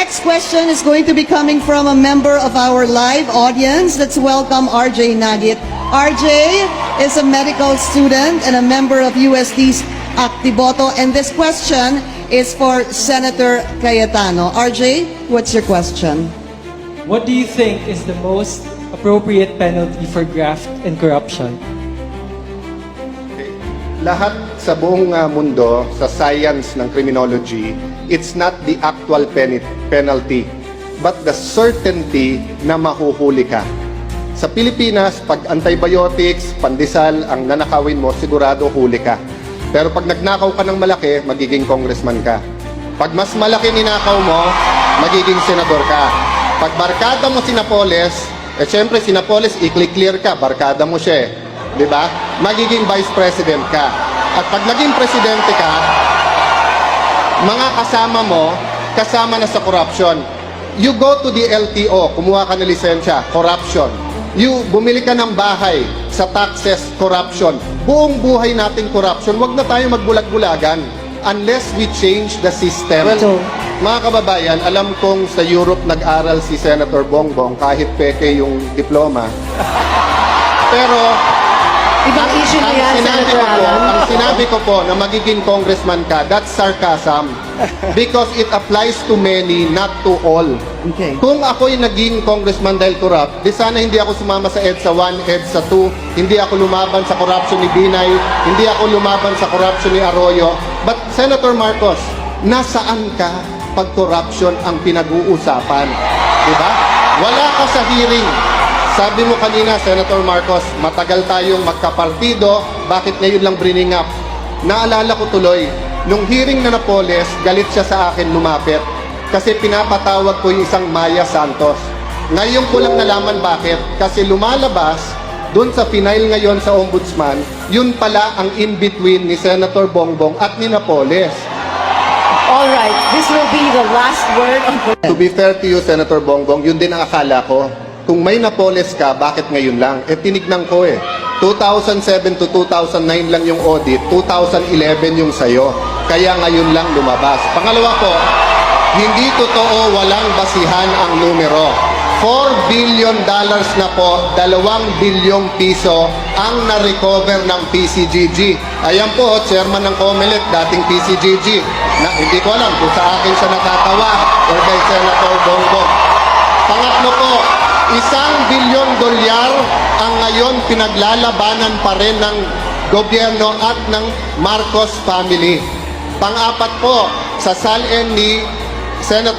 next question is going to be coming from a member of our live audience. Let's welcome RJ Nagit. RJ is a medical student and a member of USD's Actiboto, and this question is for Senator Cayetano. RJ, what's your question? What do you think is the most appropriate penalty for graft and corruption? Lahat sa buong mundo, sa science ng criminology, it's not the actual penalty, but the certainty na mahuhuli ka. Sa Pilipinas, pag antibiotics, pandesal, ang nanakawin mo, sigurado huli ka. Pero pag nagnakaw ka ng malaki, magiging congressman ka. Pag mas malaki ninakaw mo, magiging senador ka. Pag barkada mo si Napoles, syempre si Napoles, i-clear ka, barkada mo siya eh. Diba? Magiging vice president ka. At pag naging presidente ka, mga kasama mo, kasama na sa corruption. You go to the LTO, kumuha ka ng lisensya, corruption. You bumili ka ng bahay, sa taxes, corruption. Buong buhay nating corruption. Huwag na tayo magbulag-bulagan unless we change the system. Well, mga kababayan, alam kong sa Europe nag-aral si Senator Bongbong kahit peke yung diploma. Pero ibang issue na yan, Senator Alan. Ang sinabi ko po na magiging congressman ka, that's sarcasm. Because it applies to many, not to all. Okay. Kung ako'y naging congressman dahil corrupt, di sana hindi ako sumama sa EDSA 1, EDSA 2, hindi ako lumaban sa corruption ni Binay, hindi ako lumaban sa corruption ni Arroyo. But Senator Marcos, nasaan ka pag corruption ang pinag-uusapan? Diba? Wala ka sa hearing. Sabi mo kanina, Senator Marcos, matagal tayong magkapartido, bakit ngayon lang bringing up? Naalala ko tuloy, nung hearing na Napoles, galit siya sa akin lumapit kasi pinapatawag ko yung isang Maya Santos. Ngayon ko lang nalaman bakit, kasi lumalabas doon sa final ngayon sa Ombudsman, yun pala ang in-between ni Senator Bongbong at ni Napoles. Alright, this will be the last word of the... To be fair to you, Senator Bongbong, yun din ang akala ko. Kung may Napoles ka, bakit ngayon lang? Tinignan ko 2007 to 2009 lang yung audit, 2011 yung sayo. Kaya ngayon lang lumabas. Pangalawa po, hindi totoo walang basihan ang numero. $4 billion na po, 2 bilyong piso ang na-recover ng PCGG. Ayan po, chairman ng COMELEC, dating PCGG. Hindi ko alam kung sa akin siya natatawa or kay Senator Bongbong. Pangatlo po, $1 billion ang ngayon pinaglalabanan pa rin ng gobyerno at ng Marcos family. Pang-apat po, sa salin ni Senator